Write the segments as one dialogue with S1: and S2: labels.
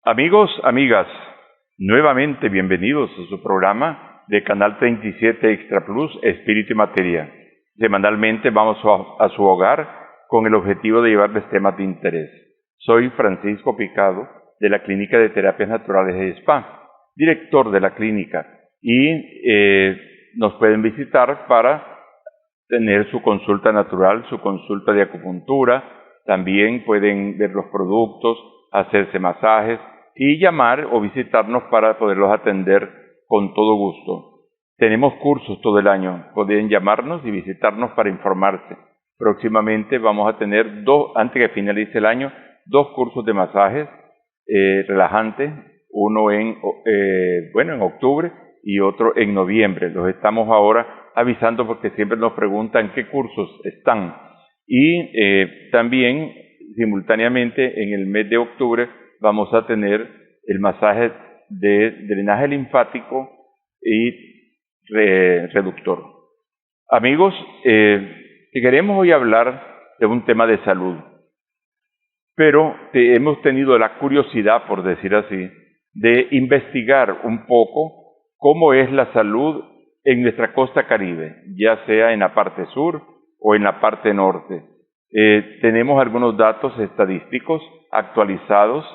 S1: Amigos, amigas, nuevamente bienvenidos a su programa de Canal 37 Extra Plus, Espíritu y Materia. Semanalmente vamos a su hogar con el objetivo de llevarles temas de interés. Soy Francisco Picado, de la Clínica de Terapias Naturales de Spa, director de la clínica, y nos pueden visitar para tener su consulta natural, su consulta de acupuntura. También pueden ver los productos, hacerse masajes y llamar o visitarnos para poderlos atender con todo gusto. Tenemos cursos todo el año, pueden llamarnos y visitarnos para informarse. Próximamente vamos a tener antes que finalice el año, 2 cursos de masajes relajantes, uno en octubre y otro en noviembre. Los estamos ahora avisando porque siempre nos preguntan qué cursos están. Y también simultáneamente en el mes de octubre vamos a tener el masaje de drenaje linfático y reductor. Amigos, queremos hoy hablar de un tema de salud, pero hemos tenido la curiosidad, por decir así, de investigar un poco cómo es la salud en nuestra costa Caribe, ya sea en la parte sur o en la parte norte. Tenemos algunos datos estadísticos actualizados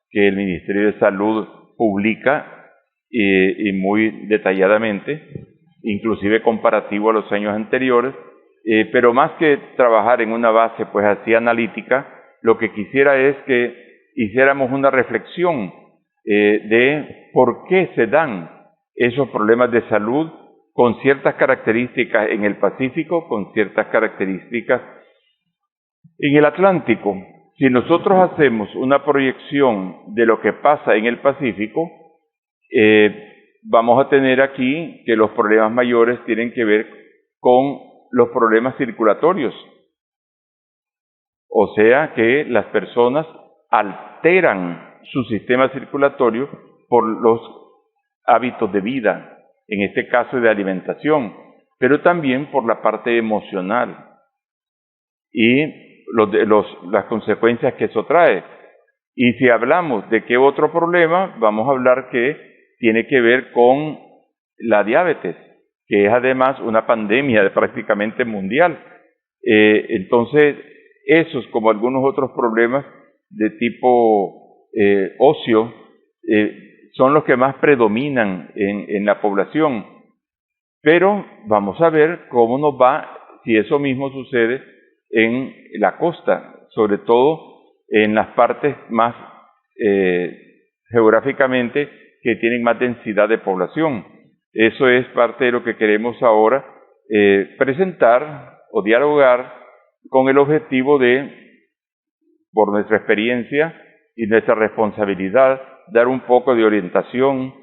S1: que el Ministerio de Salud publica y muy detalladamente, inclusive comparativo a los años anteriores, pero más que trabajar en una base pues así analítica, lo que quisiera es que hiciéramos una reflexión de por qué se dan esos problemas de salud con ciertas características en el Pacífico, con ciertas características en el Atlántico. Si nosotros hacemos una proyección de lo que pasa en el Pacífico, vamos a tener aquí que los problemas mayores tienen que ver con los problemas circulatorios. O sea que las personas alteran su sistema circulatorio por los hábitos de vida, en este caso de alimentación, pero también por la parte emocional y las consecuencias que eso trae. Y si hablamos de qué otro problema, vamos a hablar que tiene que ver con la diabetes, que es además una pandemia prácticamente mundial. Entonces, esos como algunos otros problemas de tipo óseo son los que más predominan en la población. Pero vamos a ver cómo nos va si eso mismo sucede en la costa, sobre todo en las partes más geográficamente que tienen más densidad de población. Eso es parte de lo que queremos ahora presentar o dialogar con el objetivo de, por nuestra experiencia y nuestra responsabilidad, dar un poco de orientación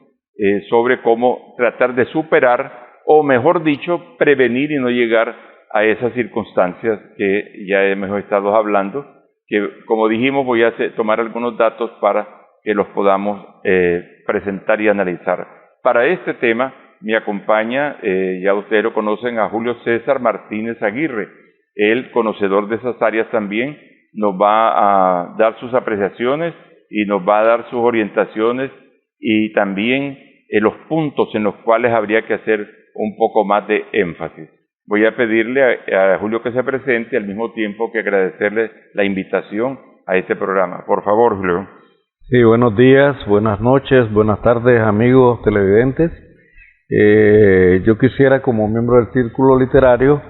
S1: sobre cómo tratar de superar, o mejor dicho, prevenir y no llegar a esas circunstancias que ya hemos estado hablando, que como dijimos voy a tomar algunos datos para que los podamos presentar y analizar. Para este tema me acompaña, ya ustedes lo conocen, a Julio César Martínez Aguirre. Él, conocedor de esas áreas también, nos va a dar sus apreciaciones y nos va a dar sus orientaciones y también los puntos en los cuales habría que hacer un poco más de énfasis. Voy a pedirle a Julio que se presente, al mismo tiempo que agradecerle la invitación a este programa. Por favor, Julio.
S2: Sí, buenos días, buenas noches, buenas tardes, amigos televidentes. Yo quisiera, como miembro del Círculo Literario,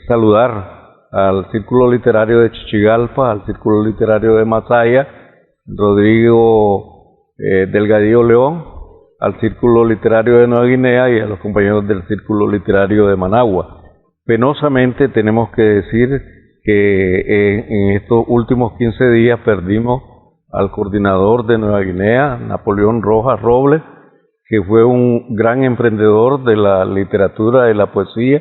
S2: saludar al Círculo Literario de Chichigalpa, al Círculo Literario de Masaya, Rodrigo Delgadillo León, al Círculo Literario de Nueva Guinea y a los compañeros del Círculo Literario de Managua. Penosamente tenemos que decir que en estos últimos 15 días perdimos al coordinador de Nueva Guinea, Napoleón Rojas Robles, que fue un gran emprendedor de la literatura y la poesía,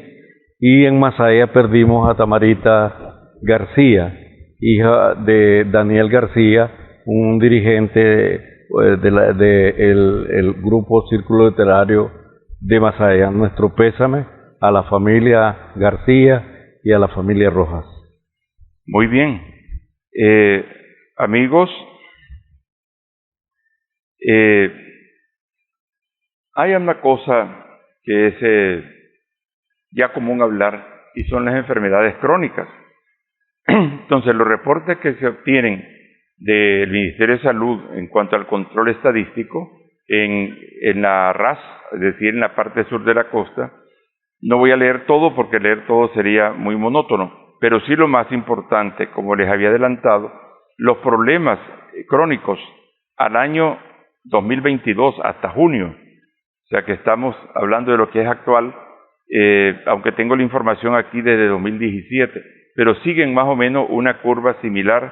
S2: y en Masaya perdimos a Tamarita García, hija de Daniel García, un dirigente el grupo Círculo Literario de Masaya. Nuestro pésame a la familia García y a la familia Rojas.
S1: Muy bien. Amigos, Hay una cosa que es ya común hablar y son las enfermedades crónicas. Entonces, los reportes que se obtienen del Ministerio de Salud en cuanto al control estadístico en la RAS, es decir, en la parte sur de la costa, no voy a leer todo porque leer todo sería muy monótono, pero sí lo más importante, como les había adelantado, los problemas crónicos al año 2022 hasta junio, o sea que estamos hablando de lo que es actual, aunque tengo la información aquí desde 2017, pero siguen más o menos una curva similar.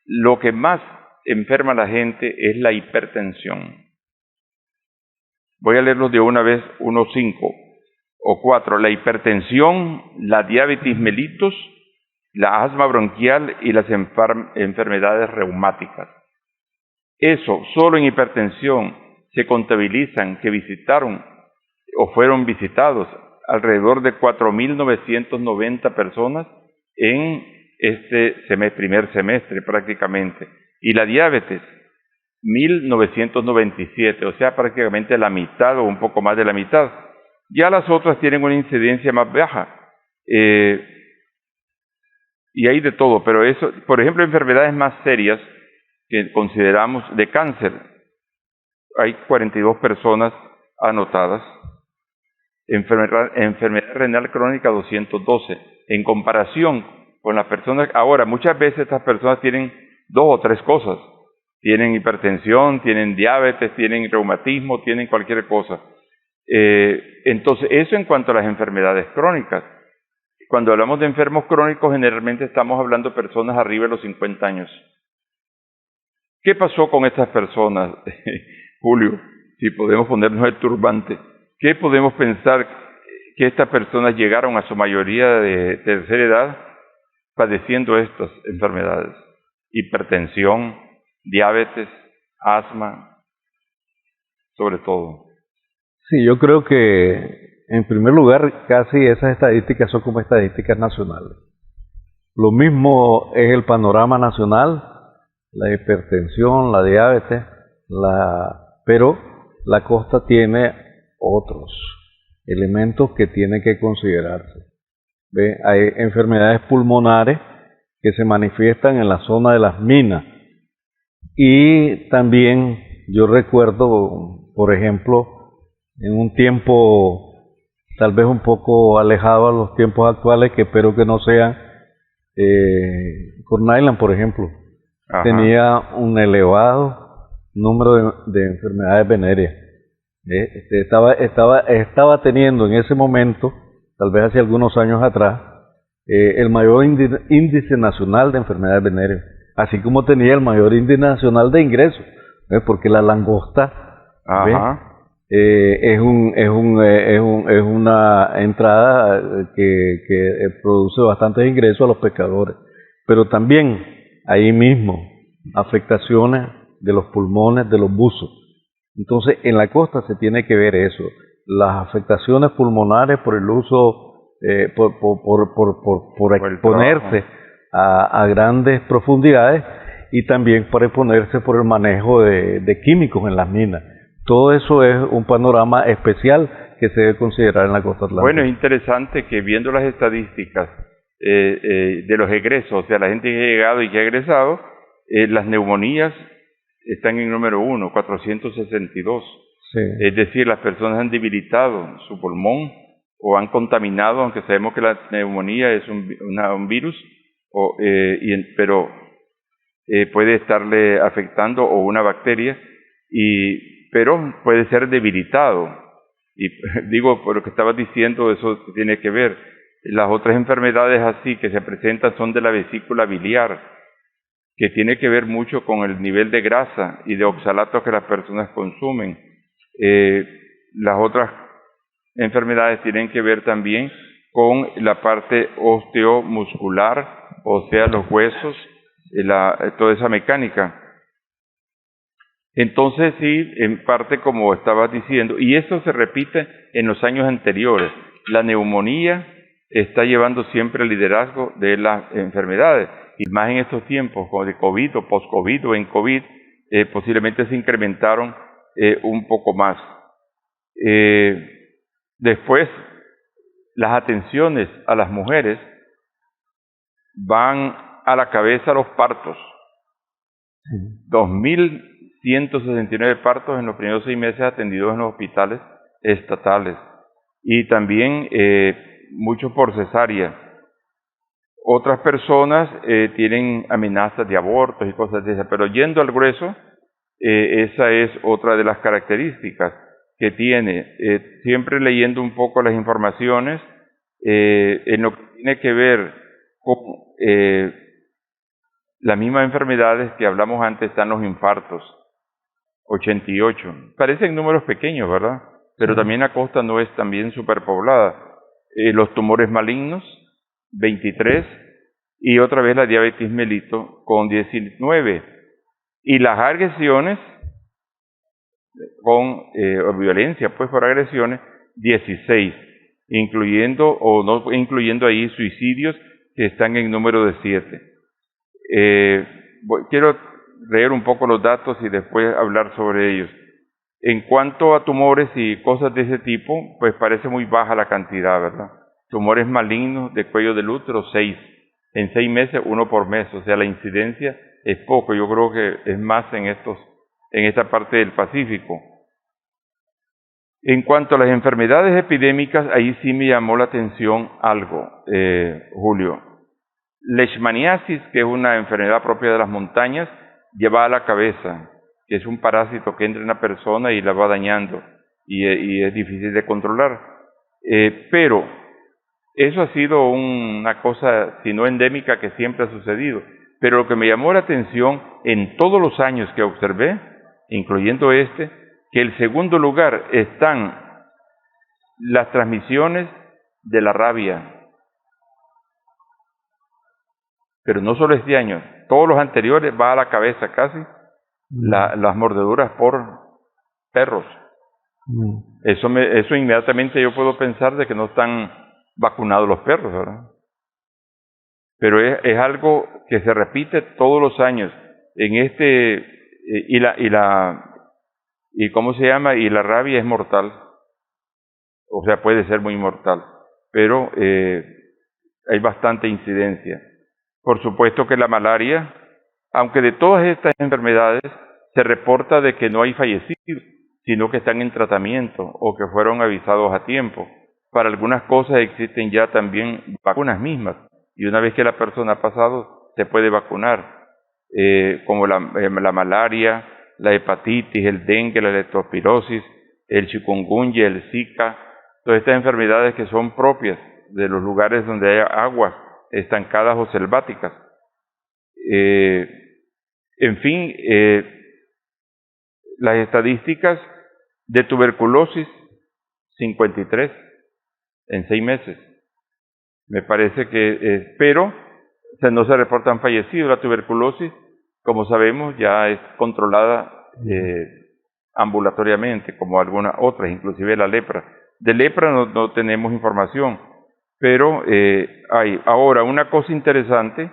S1: Lo que más enferma a la gente es la hipertensión. Voy a leerlos de una vez, unos 5 o 4. La hipertensión, la diabetes mellitus, la asma bronquial y las enfermedades reumáticas. Eso, solo en hipertensión, se contabilizan que visitaron o fueron visitados alrededor de 4.990 personas en este primer semestre prácticamente. Y la diabetes, 1.997, o sea, prácticamente la mitad o un poco más de la mitad. Ya las otras tienen una incidencia más baja. Y hay de todo, pero eso, por ejemplo, enfermedades más serias que consideramos de cáncer, hay 42 personas anotadas. Enfermedad renal crónica 212. En comparación con las personas, ahora muchas veces estas personas tienen 2 o 3 cosas. Tienen hipertensión, tienen diabetes, tienen reumatismo, tienen cualquier cosa. Entonces, eso en cuanto a las enfermedades crónicas. Cuando hablamos de enfermos crónicos, generalmente estamos hablando de personas arriba de los 50 años. ¿Qué pasó con estas personas, Julio? Si podemos ponernos el turbante. ¿Qué podemos pensar que estas personas llegaron a su mayoría de tercera edad padeciendo estas enfermedades? Hipertensión, diabetes, asma, sobre todo.
S2: Sí, yo creo que en primer lugar casi esas estadísticas son como estadísticas nacionales. Lo mismo es el panorama nacional, la hipertensión, la diabetes, pero la costa tiene otros elementos que tienen que considerarse. ¿Ve? Hay enfermedades pulmonares que se manifiestan en la zona de las minas. Y también yo recuerdo, por ejemplo, en un tiempo tal vez un poco alejado a los tiempos actuales, que espero que no sean, Corn Island, por ejemplo,
S1: Ajá.
S2: tenía un elevado número de enfermedades venéreas. Estaba teniendo en ese momento, tal vez hace algunos años atrás, el mayor índice nacional de enfermedades venéreas, así como tenía el mayor índice nacional de ingresos, porque la langosta es una entrada que produce bastantes ingresos a los pescadores, pero también ahí mismo afectaciones de los pulmones de los buzos. Entonces, en la costa se tiene que ver eso, las afectaciones pulmonares por el uso, por exponerse a grandes profundidades, y también por exponerse por el manejo de químicos en las minas. Todo eso es un panorama especial que se debe considerar en la costa atlántica.
S1: Bueno, es interesante que viendo las estadísticas de los egresos, o sea, la gente que ha llegado y que ha egresado, las neumonías están en número 1, 462.
S2: Sí.
S1: Es decir, las personas han debilitado su pulmón o han contaminado, aunque sabemos que la neumonía es un virus, pero puede estarle afectando o una bacteria, pero puede ser debilitado. Y digo, por lo que estabas diciendo, eso tiene que ver. Las otras enfermedades así que se presentan son de la vesícula biliar, que tiene que ver mucho con el nivel de grasa y de oxalatos que las personas consumen. Las otras enfermedades tienen que ver también con la parte osteomuscular, o sea, los huesos, toda esa mecánica. Entonces sí, en parte como estabas diciendo, y eso se repite en los años anteriores, la neumonía está llevando siempre el liderazgo de las enfermedades, y más en estos tiempos como de COVID o post-COVID o en COVID, posiblemente se incrementaron un poco más. Después, las atenciones a las mujeres van a la cabeza los partos. 2.169 partos en los primeros 6 meses atendidos en los hospitales estatales. Y también muchos por cesárea. Otras personas tienen amenazas de abortos y cosas de esas, pero yendo al grueso, esa es otra de las características que tiene. Siempre leyendo un poco las informaciones, en lo que tiene que ver con las mismas enfermedades que hablamos antes, están los infartos, 88. Parecen números pequeños, ¿verdad? Pero también la costa no es también superpoblada. Los tumores malignos, 23, y otra vez la diabetes mellitus con 19. Y las agresiones con violencia pues por agresiones, 16, incluyendo o no incluyendo ahí suicidios que están en número de 7. Quiero leer un poco los datos y después hablar sobre ellos. En cuanto a tumores y cosas de ese tipo, pues parece muy baja la cantidad, ¿verdad? Tumores malignos de cuello del útero, 6. En 6 meses, 1 por mes. O sea, la incidencia es poco. Yo creo que es más en esta parte del Pacífico. En cuanto a las enfermedades epidémicas, ahí sí me llamó la atención algo, Julio. Leishmaniasis, que es una enfermedad propia de las montañas, lleva a la cabeza, que es un parásito que entra en una persona y la va dañando, y es difícil de controlar. Pero eso ha sido una cosa, si no endémica, que siempre ha sucedido. Pero lo que me llamó la atención en todos los años que observé, incluyendo que el segundo lugar están las transmisiones de la rabia. Pero no solo este año, todos los anteriores va a la cabeza casi, las mordeduras por perros. Eso inmediatamente yo puedo pensar de que no están vacunados los perros, ¿verdad? Pero es algo que se repite todos los años. ¿Cómo se llama? Y la rabia es mortal. O sea, puede ser muy mortal. Pero hay bastante incidencia. Por supuesto que la malaria, aunque de todas estas enfermedades se reporta de que no hay fallecidos, sino que están en tratamiento o que fueron avisados a tiempo. Para algunas cosas existen ya también vacunas mismas, y una vez que la persona ha pasado, se puede vacunar, como la malaria, la hepatitis, el dengue, la leptospirosis, el chikungunya, el Zika, todas estas enfermedades que son propias de los lugares donde hay aguas estancadas o selváticas. En fin, las estadísticas de tuberculosis, 53 en 6 meses. Me parece que, pero no se reportan fallecidos. La tuberculosis, como sabemos, ya es controlada ambulatoriamente, como algunas otras, inclusive la lepra. De lepra no tenemos información, pero hay. Ahora, una cosa interesante,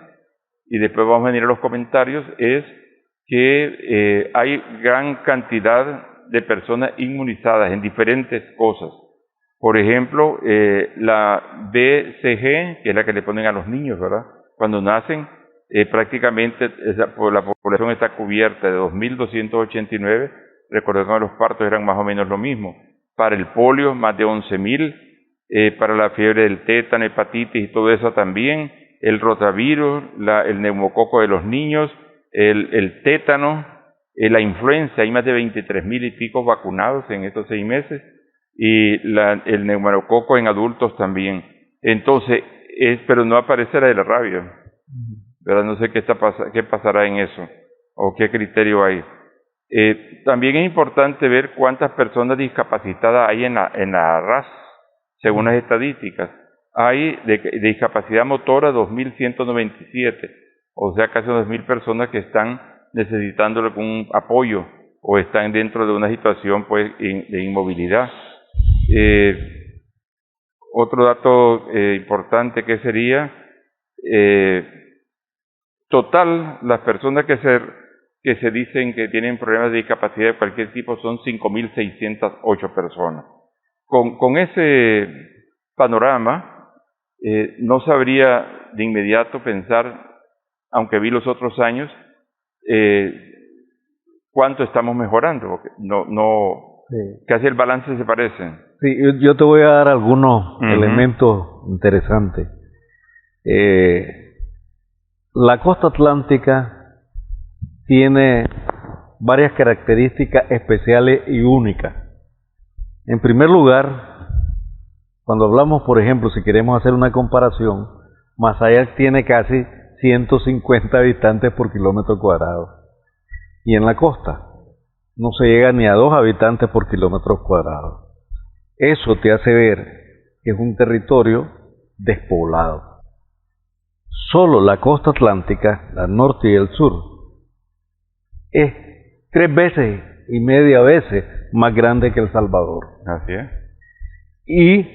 S1: y después vamos a venir a los comentarios, es que hay gran cantidad de personas inmunizadas en diferentes cosas. Por ejemplo, la BCG, que es la que le ponen a los niños, ¿verdad? Cuando nacen, prácticamente la población está cubierta de 2.289. Recordemos que los partos eran más o menos lo mismo. Para el polio, más de 11.000. Para la fiebre del tétano, hepatitis y todo eso también. El rotavirus, el neumococo de los niños, el tétano, la influenza. Hay más de 23.000 y pico vacunados en estos 6 meses. Y el neumococo en adultos también. Entonces, pero no aparece la de la rabia, ¿verdad? No sé qué pasará en eso, o qué criterio hay. También es importante ver cuántas personas discapacitadas hay en la RAS, según las estadísticas. Hay de discapacidad motora 2.197, o sea, casi 2.000 personas que están necesitando algún apoyo o están dentro de una situación pues de inmovilidad. Otro dato importante que sería total, las personas que que se dicen que tienen problemas de discapacidad de cualquier tipo son 5.608 personas. Con ese panorama, no sabría de inmediato pensar, aunque vi los otros años, cuánto estamos mejorando, porque sí, casi el balance se parece.
S2: Sí, yo te voy a dar algunos elementos interesantes. La costa atlántica tiene varias características especiales y únicas. En primer lugar, cuando hablamos, por ejemplo, si queremos hacer una comparación, Masaya tiene casi 150 habitantes por kilómetro cuadrado. Y en la costa no se llega ni a 2 habitantes por kilómetro cuadrado. Eso te hace ver que es un territorio despoblado. Solo la costa atlántica, la norte y el sur, es 3,5 veces más grande que El Salvador.
S1: Así es.
S2: Y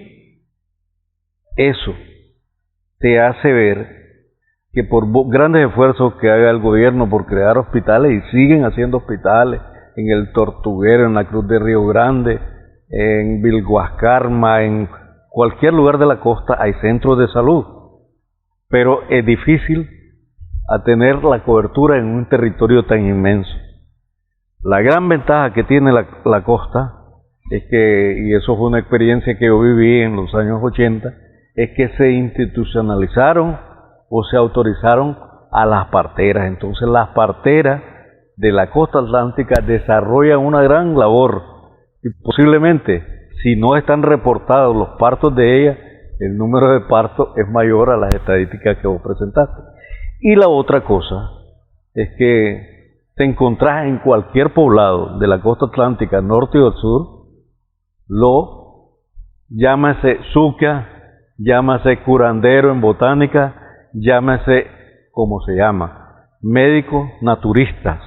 S2: eso te hace ver que por grandes esfuerzos que haga el gobierno por crear hospitales, y siguen haciendo hospitales en el Tortuguero, en la Cruz de Río Grande, en Vilguascarma, en cualquier lugar de la costa hay centros de salud, pero es difícil a tener la cobertura en un territorio tan inmenso. La gran ventaja que tiene la costa es que, y eso fue una experiencia que yo viví en los años 80, es que se institucionalizaron o se autorizaron a las parteras. Entonces las parteras de la costa atlántica desarrollan una gran labor y posiblemente, si no están reportados los partos de ellas, el número de partos es mayor a las estadísticas que vos presentaste. Y la otra cosa es que te encontrás en cualquier poblado de la costa atlántica, norte o sur, llámase Succa, llámase curandero en botánica, llámese como se llama, médicos naturistas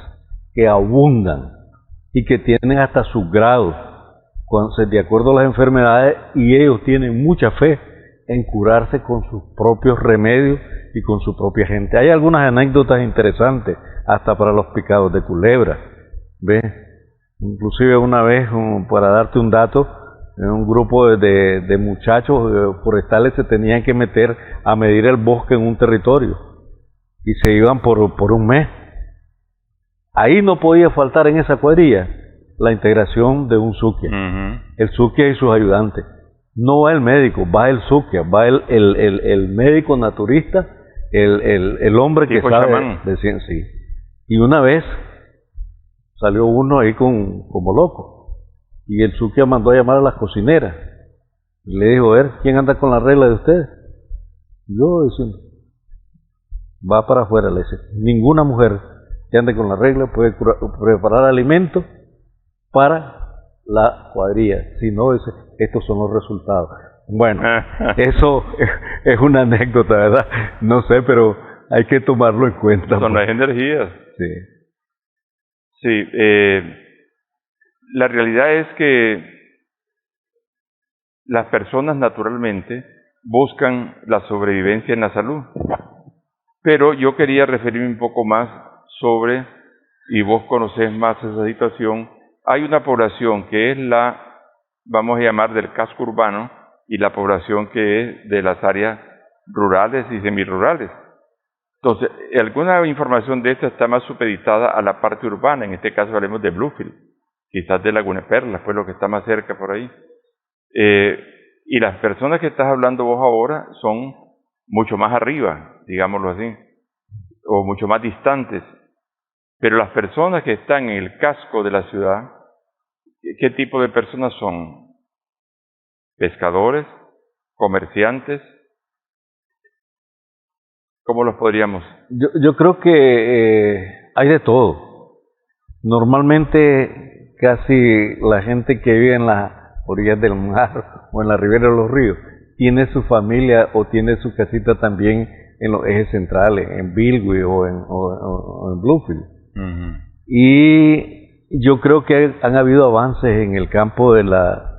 S2: que abundan y que tienen hasta sus grados de acuerdo a las enfermedades, y ellos tienen mucha fe en curarse con sus propios remedios y con su propia gente. Hay algunas anécdotas interesantes hasta para los picados de culebra, ¿ves? Inclusive una vez, para darte un dato, un grupo de muchachos forestales se tenían que meter a medir el bosque en un territorio y se iban por un mes. Ahí no podía faltar en esa cuadrilla la integración de un suquia, el suquia y sus ayudantes. No va el médico, va el suquia, va el médico naturista, el hombre que sabe de ciencia. Sí. Y una vez salió uno ahí como loco, y el suquia mandó a llamar a las cocineras y le dijo: a ver, ¿quién anda con la regla de ustedes? Yo, diciendo, va para afuera, le dice: ninguna mujer que ande con la regla puede preparar alimentos para la cuadrilla, si no, dice, estos son los resultados. Bueno, eso es una anécdota, ¿verdad? No sé, pero hay que tomarlo en cuenta.
S1: Son las energías.
S2: Sí.
S1: Sí, la realidad es que las personas naturalmente buscan la sobrevivencia en la salud. Pero yo quería referirme un poco más sobre, y vos conocés más esa situación, hay una población que es vamos a llamar, del casco urbano, y la población que es de las áreas rurales y semirurales. Entonces, alguna información de esta está más supeditada a la parte urbana, en este caso hablemos de Bluefield, quizás de Laguna Perla, pues lo que está más cerca por ahí. Y las personas que estás hablando vos ahora son mucho más arriba, digámoslo así, o mucho más distantes. Pero las personas que están en el casco de la ciudad, ¿qué tipo de personas son? ¿Pescadores? ¿Comerciantes? ¿Cómo los podríamos?
S2: Yo creo que hay de todo. Normalmente casi la gente que vive en las orillas del mar o en la ribera de los ríos tiene su familia o tiene su casita también en los ejes centrales, en Bilwi o en Bluefield. Y yo creo que han habido avances en el campo de la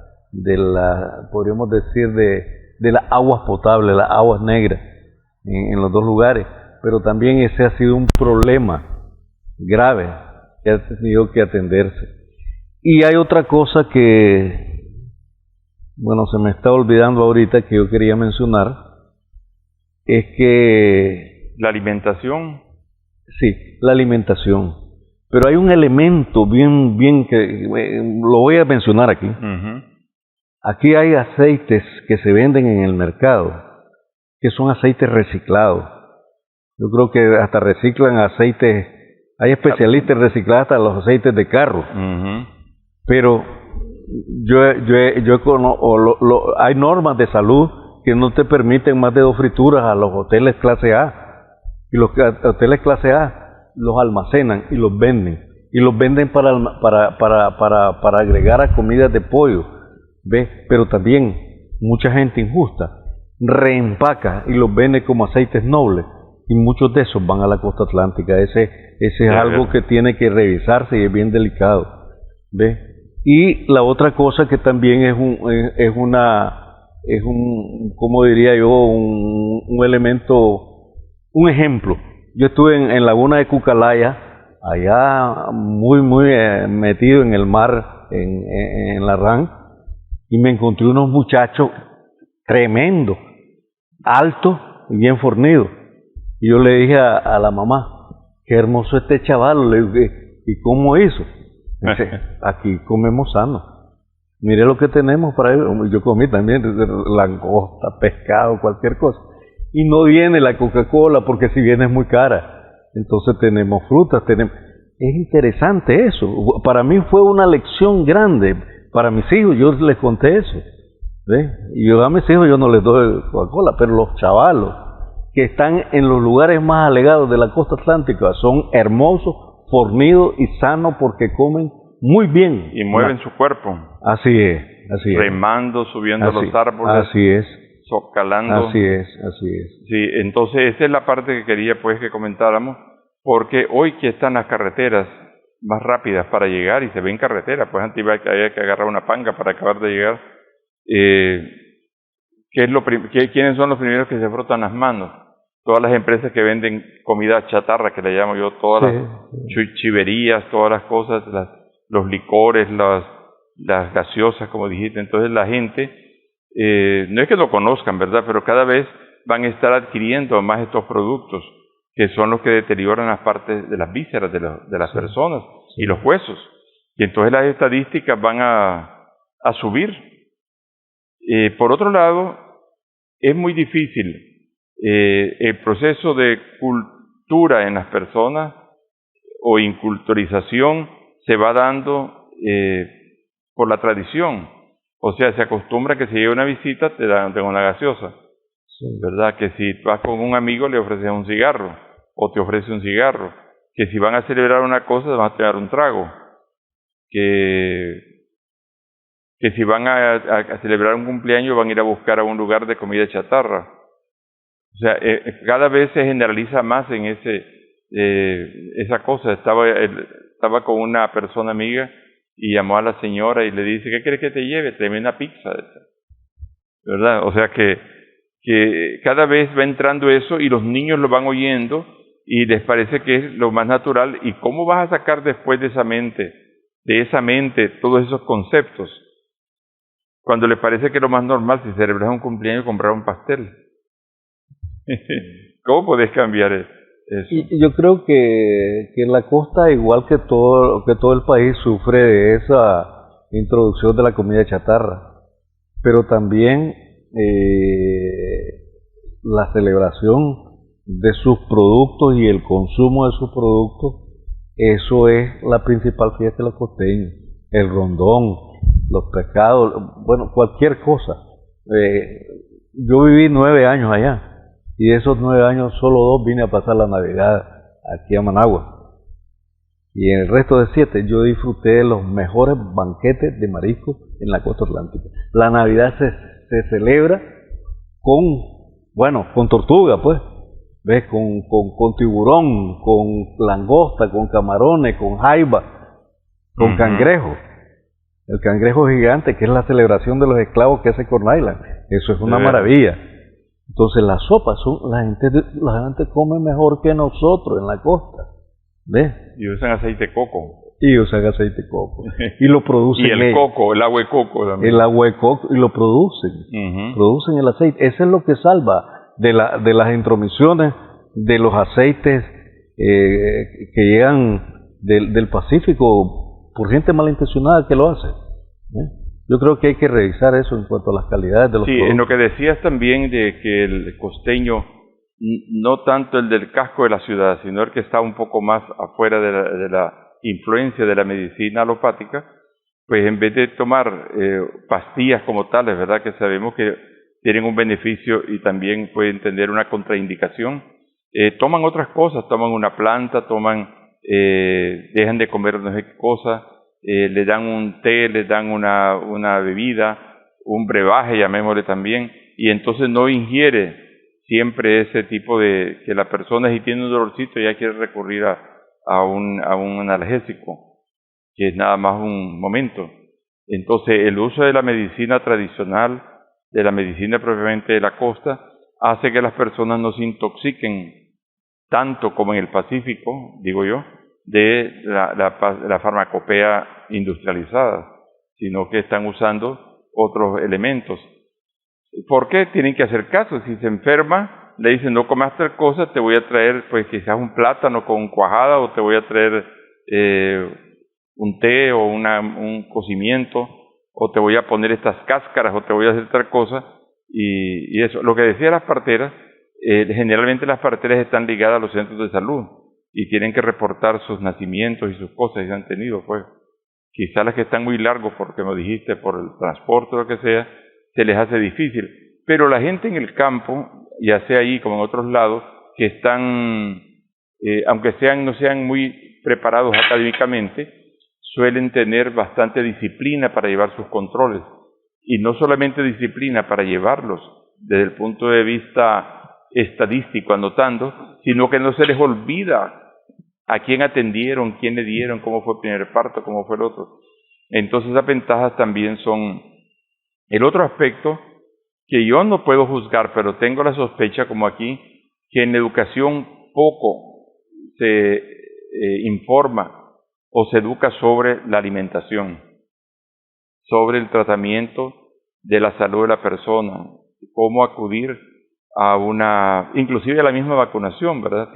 S2: podríamos decir, de las aguas potables, las aguas negras, en los dos lugares, pero también ese ha sido un problema grave que ha tenido que atenderse. Y hay otra cosa que, bueno, se me está olvidando ahorita que yo quería mencionar, es que...
S1: La alimentación.
S2: Sí, la alimentación. Pero hay un elemento bien que lo voy a mencionar aquí. Aquí hay aceites que se venden en el mercado, que son aceites reciclados. Yo creo que hasta reciclan aceites, hay especialistas en reciclar hasta los aceites de carro. Pero hay normas de salud que no te permiten más de 2 frituras a los hoteles clase A. Y los hoteles clase A los almacenan y los venden. Y los venden para agregar a comidas de pollo. ¿Ves? Pero también mucha gente injusta reempaca y los vende como aceites nobles. Y muchos de esos van a la costa atlántica. Ese es algo que tiene que revisarse y es bien delicado. ¿Ves? Y la otra cosa que también es un ¿cómo diría yo? Un elemento, un ejemplo. Yo estuve en Laguna de Cucalaya, allá muy metido en el mar, en la RAN, y me encontré unos muchachos tremendos, altos y bien fornidos. Y yo le dije a la mamá, qué hermoso este chaval. Le dije, ¿y cómo hizo? Me dice, aquí comemos sano. Mire lo que tenemos para ello. Yo comí también langosta, pescado, cualquier cosa. Y no viene la Coca-Cola porque si viene es muy cara. Entonces tenemos frutas, Es interesante eso. Para mí fue una lección grande. Para mis hijos yo les conté eso. ¿Ves? Y yo a mis hijos yo no les doy Coca-Cola, pero los chavalos que están en los lugares más alegados de la costa atlántica son hermosos, fornidos y sanos porque comen muy bien.
S1: Y mueven su cuerpo.
S2: Así es.
S1: Remando, subiendo los árboles.
S2: Así es.
S1: Socalando.
S2: Así es.
S1: Sí, entonces esa es la parte que quería pues que comentáramos, porque hoy que están las carreteras más rápidas para llegar, y se ven carreteras, pues antes había que agarrar una panga para acabar de llegar. ¿Quiénes son los primeros que se frotan las manos? Todas las empresas que venden comida chatarra, que le llamo yo, todas las chiverías, todas las cosas, los licores, las gaseosas, como dijiste. Entonces la gente, no es que lo conozcan, ¿verdad? Pero cada vez van a estar adquiriendo más estos productos, que son los que deterioran las partes de las vísceras de las personas y los huesos. Y entonces las estadísticas van a subir. Por otro lado, es muy difícil el proceso de cultura en las personas o inculturización se va dando por la tradición. O sea, se acostumbra que si llega una visita te dan una gaseosa. ¿Verdad? Que si vas con un amigo le ofreces un cigarro o te ofrece un cigarro. Que si van a celebrar una cosa te van a dar un trago. Que si van a celebrar un cumpleaños van a ir a buscar a un lugar de comida chatarra. O sea, cada vez se generaliza más en esa cosa. Estaba con una persona amiga y llamó a la señora y le dice, ¿qué quieres que te lleve? Tráeme una pizza. ¿Verdad? O sea que cada vez va entrando eso y los niños lo van oyendo y les parece que es lo más natural. ¿Y cómo vas a sacar después de esa mente todos esos conceptos? Cuando les parece que es lo más normal, si celebras un cumpleaños, comprar un pastel. ¿Cómo podés cambiar eso?
S2: Y yo creo que la costa, igual que todo el país, sufre de esa introducción de la comida chatarra. Pero también la celebración de sus productos y el consumo de sus productos, eso es la principal fiesta de los costeños. El rondón, los pescados, bueno, cualquier cosa. Yo viví 9 años allá y de esos 9 años solo 2 vine a pasar la Navidad aquí a Managua. Y en el resto de 7 yo disfruté de los mejores banquetes de marisco en la costa atlántica. La Navidad se celebra con tortuga, pues. ¿Ves? Con tiburón, con langosta, con camarones, con jaiba, con cangrejo. El cangrejo gigante, que es la celebración de los esclavos que hace Corn Island. Eso es una maravilla. Entonces las sopas la gente come mejor que nosotros en la costa. ¿Ves?
S1: Y usan aceite de coco.
S2: Y usan aceite de coco. Y lo producen
S1: Y el
S2: ellos.
S1: coco, el agua de coco también.
S2: El agua de coco, y lo producen. Producen el aceite. Eso es lo que salva de las intromisiones de los aceites que llegan del Pacífico por gente malintencionada que lo hace. Yo creo que hay que revisar eso en cuanto a las calidades de los productos.
S1: En lo que decías también de que el costeño, no tanto el del casco de la ciudad, sino el que está un poco más afuera de la influencia de la medicina alopática, pues en vez de tomar pastillas como tales, ¿verdad?, que sabemos que tienen un beneficio y también pueden tener una contraindicación, toman otras cosas, toman una planta, dejan de comer no sé qué cosa, le dan un té, le dan una bebida, un brebaje, llamémosle también, y entonces no ingiere siempre ese tipo de, que la persona si tiene un dolorcito ya quiere recurrir a un analgésico, que es nada más un momento. Entonces el uso de la medicina tradicional, de la medicina propiamente de la costa, hace que las personas no se intoxiquen tanto como en el Pacífico, digo yo, de la farmacopea industrializada, sino que están usando otros elementos. ¿Por qué? Tienen que hacer caso. Si se enferma, le dicen no comas tal cosa, te voy a traer pues quizás un plátano con cuajada, o te voy a traer un té o un cocimiento, o te voy a poner estas cáscaras, o te voy a hacer tal cosa, y eso. Lo que decía las parteras, generalmente las parteras están ligadas a los centros de salud y tienen que reportar sus nacimientos y sus cosas que han tenido, pues. Quizás las que están muy largos, porque me dijiste, por el transporte o lo que sea, se les hace difícil. Pero la gente en el campo, ya sea ahí como en otros lados, que están, aunque no sean muy preparados académicamente, suelen tener bastante disciplina para llevar sus controles. Y no solamente disciplina para llevarlos desde el punto de vista estadístico, anotando, sino que no se les olvida a quién atendieron, quién le dieron, cómo fue el primer parto, cómo fue el otro. Entonces esas ventajas también son el otro aspecto que yo no puedo juzgar, pero tengo la sospecha, como aquí, que en la educación poco se informa o se educa sobre la alimentación, sobre el tratamiento de la salud de la persona, cómo acudir a inclusive a la misma vacunación, ¿verdad?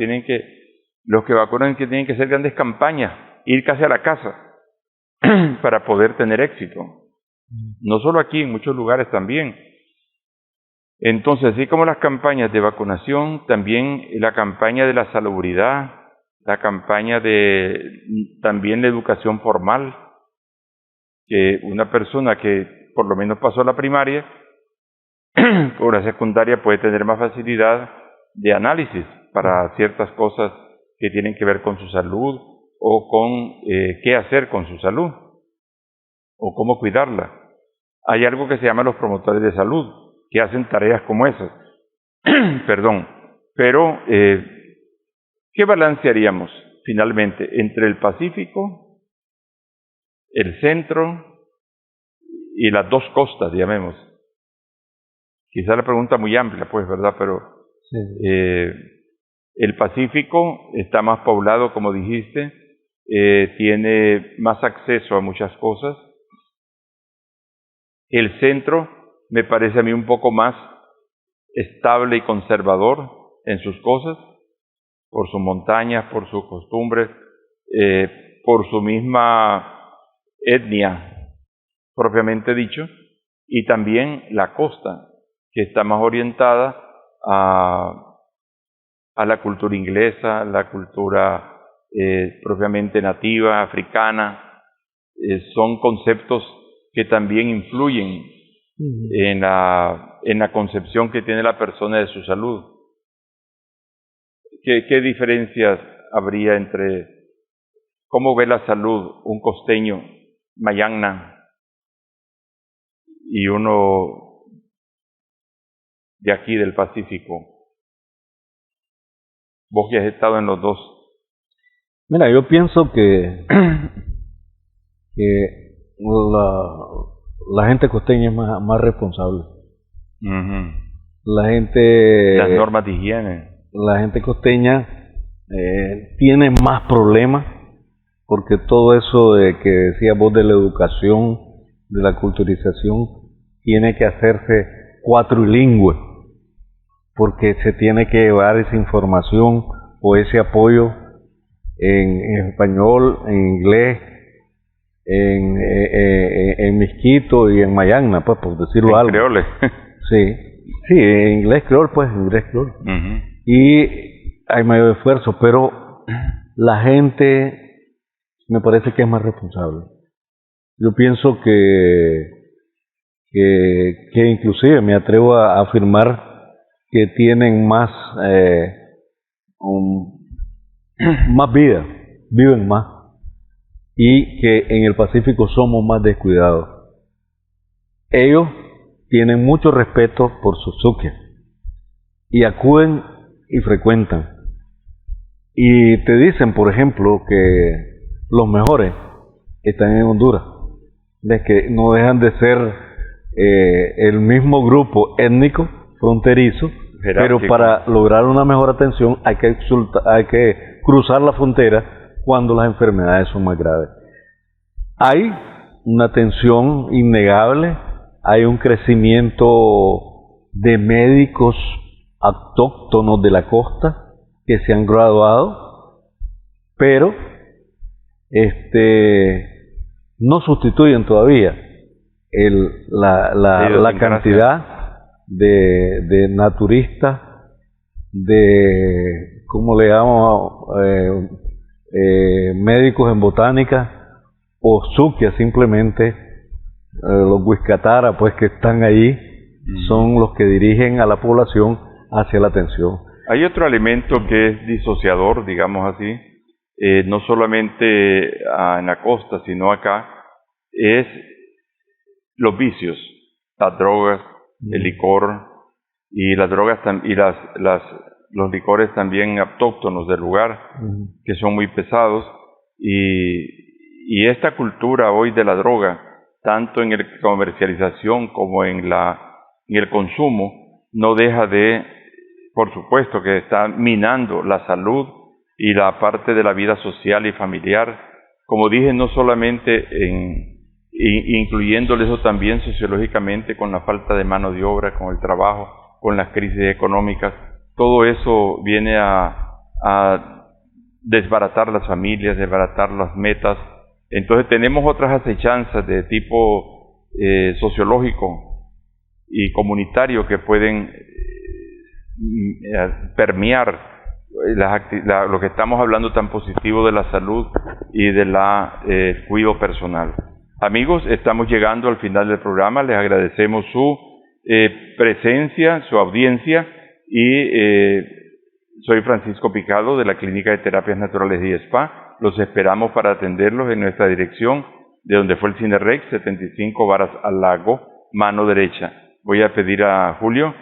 S1: Los que vacunan tienen que hacer grandes campañas, ir casi a la casa para poder tener éxito. No solo aquí, en muchos lugares también. Entonces, así como las campañas de vacunación, también la campaña de la salubridad, la campaña también la educación formal, que una persona que por lo menos pasó la primaria o la secundaria puede tener más facilidad de análisis para ciertas cosas que tienen que ver con su salud o con qué hacer con su salud o cómo cuidarla. Hay algo que se llama los promotores de salud, que hacen tareas como esas. Perdón. Pero, ¿qué balance haríamos finalmente entre el Pacífico, el centro y las dos costas, llamemos? Quizá la pregunta muy amplia, pues, ¿verdad? Pero sí. El Pacífico está más poblado, como dijiste, tiene más acceso a muchas cosas. El centro me parece a mí un poco más estable y conservador en sus cosas, por sus montañas, por sus costumbres, por su misma etnia, propiamente dicho, y también la costa, que está más orientada a la cultura inglesa, la cultura propiamente nativa, africana. Son conceptos que también influyen en la concepción que tiene la persona de su salud. ¿Qué diferencias habría entre cómo ve la salud un costeño mayangna y uno de aquí del Pacífico? Vos que has estado en los dos.
S2: Mira, yo pienso que la gente costeña es más responsable.
S1: Uh-huh.
S2: La gente...
S1: Las normas de higiene.
S2: La gente costeña tienen más problemas, porque todo eso de que decías vos de la educación, de la culturización, tiene que hacerse cuatrilingüe, porque se tiene que llevar esa información o ese apoyo en español, en inglés, en misquito y en mayagna, pues, por decirlo algo.
S1: Creole.
S2: Sí, en inglés creol, pues, inglés creol.
S1: Uh-huh.
S2: Y hay mayor esfuerzo, pero la gente me parece que es más responsable. Yo pienso que inclusive me atrevo a afirmar que tienen más más vida, viven más, y que en el Pacífico somos más descuidados. Ellos tienen mucho respeto por sus suques y acuden y frecuentan. Y te dicen, por ejemplo, que los mejores están en Honduras, de que no dejan de ser el mismo grupo étnico fronterizo, pero para lograr una mejor atención hay que cruzar la frontera cuando las enfermedades son más graves. Hay una atención innegable, hay un crecimiento de médicos autóctonos de la costa que se han graduado, pero no sustituyen todavía la cantidad de naturistas, de, ¿cómo le llamamos? Médicos en botánica, o suquias simplemente, los Huiscatara, pues, que están ahí, son los que dirigen a la población hacia la atención.
S1: Hay otro elemento que es disociador, digamos así, no solamente en la costa, sino acá, es los vicios, las drogas, el licor, y las drogas y los licores también autóctonos del lugar, que son muy pesados, y esta cultura hoy de la droga, tanto en la comercialización como en el consumo, no deja de, por supuesto, que está minando la salud y la parte de la vida social y familiar, como dije, no solamente incluyéndole eso también sociológicamente, con la falta de mano de obra, con el trabajo, con las crisis económicas. Todo eso viene a desbaratar las familias, desbaratar las metas. Entonces tenemos otras acechanzas de tipo sociológico y comunitario que pueden permear lo que estamos hablando tan positivo de la salud y de cuidado personal. Amigos, estamos llegando al final del programa. Les agradecemos su presencia, su audiencia, y soy Francisco Picado de la Clínica de Terapias Naturales y Spa. Los esperamos para atenderlos en nuestra dirección, de donde fue el Cinerex, 75 Varas al Lago, mano derecha. Voy a pedir a Julio,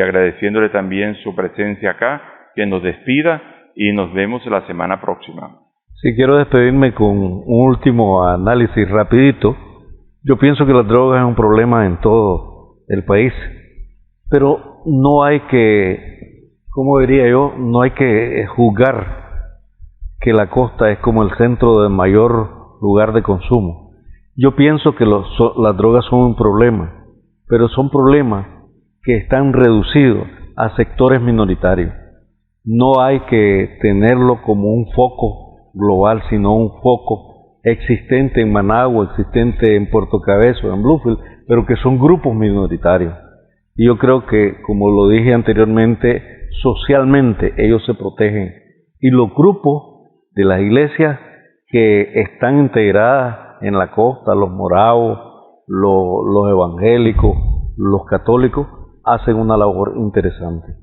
S1: agradeciéndole también su presencia acá, que nos despida y nos vemos la semana próxima.
S2: Sí, quiero despedirme con un último análisis rapidito. Yo pienso que las drogas es un problema en todo el país, pero no hay que, ¿cómo diría yo? No hay que juzgar que la costa es como el centro de mayor lugar de consumo. Yo pienso que las drogas son un problema, pero son problemas que están reducidos a sectores minoritarios. No hay que tenerlo como un foco global, sino un foco existente en Managua, existente en Puerto Cabezas, en Bluefield, pero que son grupos minoritarios. Y yo creo que, como lo dije anteriormente, socialmente ellos se protegen. Y los grupos de las iglesias que están integradas en la costa, los moravos, los evangélicos, los católicos, hacen una labor interesante.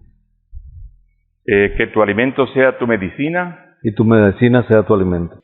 S1: Que tu alimento sea tu medicina.
S2: Y tu medicina sea tu alimento.